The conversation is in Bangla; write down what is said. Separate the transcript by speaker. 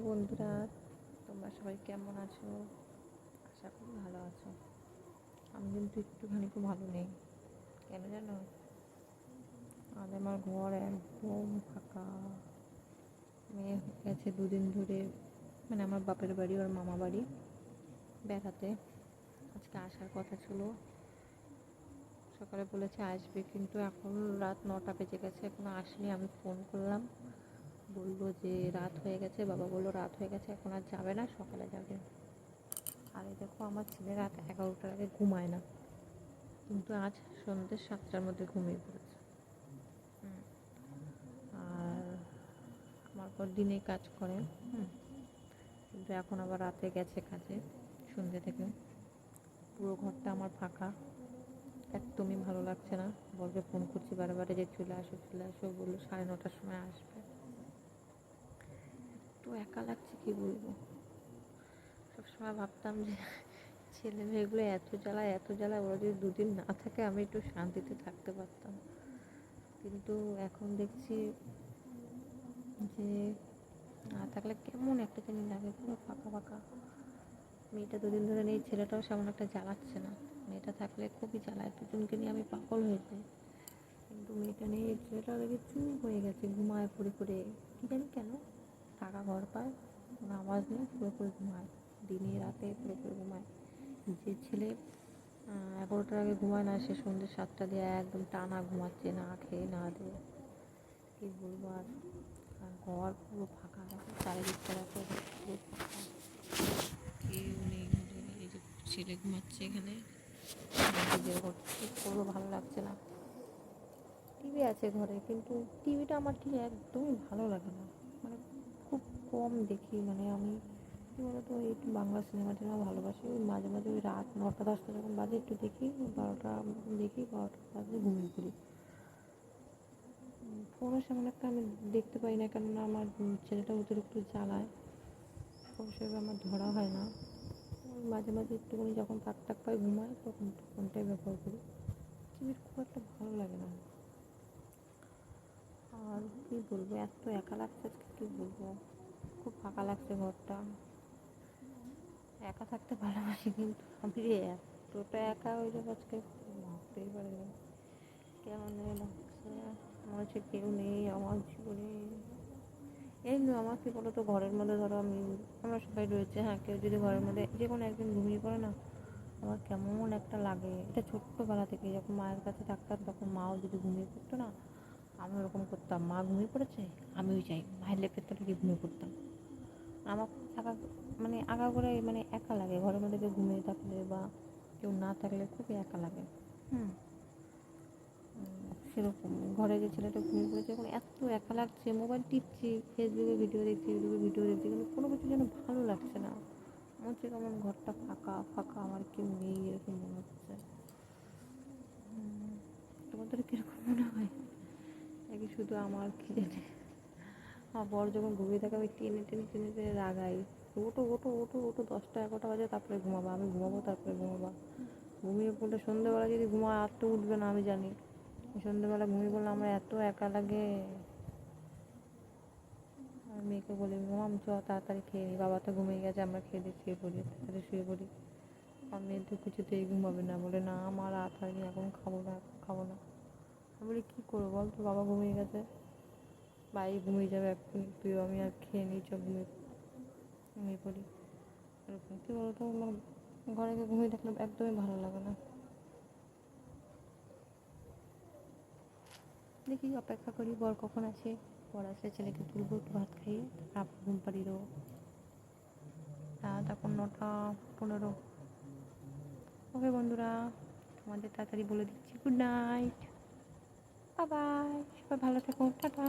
Speaker 1: বন্ধুরা, তোমরা সবাই কেমন আছো? আশা করি ভালো আছো। আমি কিন্তু একটুখানি খুব ভালো নেই। কেন জানো? আজ আমার ঘর একদম ফাঁকা। মেয়ে গেছে দুদিন ধরে, মানে আমার বাপের বাড়ি ওর মামা বাড়ি বেড়াতে। আজকে আসার কথা ছিল, সকালে বলেছে আসবে, কিন্তু এখন রাত 9টা বেজে গেছে, এখনো আসেনি। আমি ফোন করলাম, বললো যে রাত হয়ে গেছে। বাবা বললো রাত হয়ে গেছে, এখন আর যাবে না, সকালে যাবে। আর এই দেখো, আমার ছেলে রাত 11টার আগে ঘুমায় না, কিন্তু আজ সন্ধ্যে 7টার মধ্যে ঘুমিয়ে পড়েছে। আর আমার পর দিনে কাজ করে, কিন্তু এখন আবার রাতে গেছে কাজে সন্ধ্যে থেকে। পুরো ঘরটা আমার ফাঁকা, একদমই ভালো লাগছে না। বলকে ফোন করছি বারে যে চলে আসো চলে আসো, বললো 9:30টার সময় আসবে। তো একা লাগছে, কি বলবো। সবসময় ভাবতাম যে ছেলে মেয়েগুলো এত জ্বালায়, ওরা যদি দুদিন না থাকে আমি একটু শান্তিতে থাকতে পারতাম। কিন্তু এখন দেখছি যে না থাকলে কেমন একটা জিনিস লাগে, পুরো ফাঁকা ফাঁকা। মেয়েটা দুদিন ধরে নেই, ছেলেটাও সেমন একটা জ্বালাচ্ছে না। মেয়েটা থাকলে খুবই জ্বালায়, দুজনকে নিয়ে আমি পাগল হয়ে যাই। কিন্তু মেয়েটা নেই, ছেলেটা দেখে চুপ হয়ে গেছে, ঘুমায় পড়ে পড়ে। কী জানি কেন, ফাঁকা ঘর পায়, কোনো আওয়াজ নেই, পুরোপুরি ঘুমায়। দিনে রাতে পুরোপুরি ঘুমায়। যে ছেলে 11টার আগে ঘুমায় না, সে সন্ধ্যে 7টা দিয়ে একদম টানা ঘুমাচ্ছে, না খেয়ে না দিয়ে। কী বলবো আর ঘর পুরো ফাঁকা, চারিদিকটা দেখো পুরো ফাঁকা, কেউ নেই ঘরে। এই যে ছেলে ঘুমাচ্ছে এখানে, নিজের ঘর, কী করবো, ভালো লাগছে না। টিভি আছে ঘরে, কিন্তু টিভিটা আমার ঠিক একদমই ভালো লাগে না, মানে খুব কম দেখি। মানে আমি কী বলতো, একটু বাংলা সিনেমা টিনেমা ভালোবাসি। ওই মাঝে মাঝে ওই রাত 9টা 10টা যখন বাজে একটু দেখি, 12টা দেখি, 12টা বাজে ঘুমিয়ে পড়ি। ফোনও সেমন একটা আমি দেখতে পাই না, কেননা আমার ছেলেটা অতিরিক্ত জ্বালায়, ফোন সেভাবে আমার ধরা হয় না। ওই মাঝে মাঝে একটুখানি যখন টাক পাই ঘুমায়, তখন ফোনটাই ব্যবহার করি। টিভির খুব একটা ভালো লাগে না। আর কী বলবো, এত একা লাগছে আজকে, কী বলবো, খুব ফাঁকা লাগছে ঘরটা। একা থাকতে ভালোবাসি, কিন্তু আমি এতটা একা হয়ে যাবো আজকে ভাবতেই পারিনি। কেমন যেন লাগছে, মনে হচ্ছে কেউ নেই আমার জীবনে। এমনি আমার কী বলো তো, ঘরের মধ্যে ধরো আমরা সবাই রয়েছে, হ্যাঁ, কেউ যদি ঘরের মধ্যে যে কোনো একদিন ঘুমিয়ে পড়ে না, আমার কেমন একটা লাগে। এটা ছোট্টবেলা থেকে যখন মায়ের কাছে থাকতাম, তখন মাও যদি ঘুমিয়ে পড়তো না, আমি ওরকম করতাম। মা ঘুমিয়ে পড়েছে, আমিও যাই মায়ের লেপের তলে গিয়ে ঘুমিয়ে পড়তাম। আমার একা, মানে আঁকা করে, মানে একা লাগে ঘরের মধ্যে কেউ ঘুমিয়ে থাকলে বা কেউ না থাকলে, খুবই একা লাগে। সেরকম ঘরে যে ছেলেটা ঘুমিয়ে পড়েছে, এখন এত একা লাগছে। মোবাইল টিপছি, ফেসবুকে ভিডিও দেখছি, ইউটিউবে ভিডিও দেখছি, কিন্তু কোনো কিছু যেন ভালো লাগছে না। মনে হচ্ছে কেমন ঘরটা ফাঁকা ফাঁকা, আমার কেউ নেই এরকম মনে হচ্ছে। তোমাদের কীরকম মনে হয় নাকি শুধু আমার, কি জানি। আমার বর যখন ঘুমিয়ে থাকে, আমি টেনে টেনে টেনে টেনে রাগাই, ওঠো ওঠো ওঠো ওঠো, 10টা 11টা বাজে তারপরে ঘুমাবো, আমি ঘুমাবো তারপরে ঘুমাবো। ঘুমিয়ে পড়লে সন্ধ্যেবেলা যদি ঘুমায় আর তো উঠবে না, আমি জানি। সন্ধ্যেবেলা ঘুমিয়ে পড়লে আমার এত একা লাগে। আর মেয়েকে বলি, মাম চ তাড়াতাড়ি খেয়ে নিই, বাবা তো ঘুমিয়ে গেছে, আমরা খেয়ে দিয়ে শুয়ে পড়ি, তাড়াতাড়ি শুয়ে পড়ি। আর মেয়ে তো কিছুতেই ঘুমাবে না, বলে না আমার রাত হয়নি, এখন খাবো না, এখন খাবো না। আমি বলি কী করবো বল, তো বাবা ঘুমিয়ে গেছে, বাই ঘুমিয়ে যাবে এক্ষুনি, তুই আমি আর খেয়ে নিই, চ ঘুমিয়ে ঘুমিয়ে পড়ি। এরকম কী বলতো, আমার ঘরে গিয়ে ঘুমিয়ে থাকলে একদমই ভালো লাগে না। দেখি, অপেক্ষা করি বর কখন আসে। বর আসলে ছেলেকে তুলবো, একটু ভাত খাইয়ে তারপর ঘুম পাড়িয়ে দেবো। রাত এখন 9টা 15। ওকে বন্ধুরা, তোমাদের তাড়াতাড়ি বলে দিচ্ছি গুড নাইট, বাই বাই, সবাই ভালো থেকো, টাটা।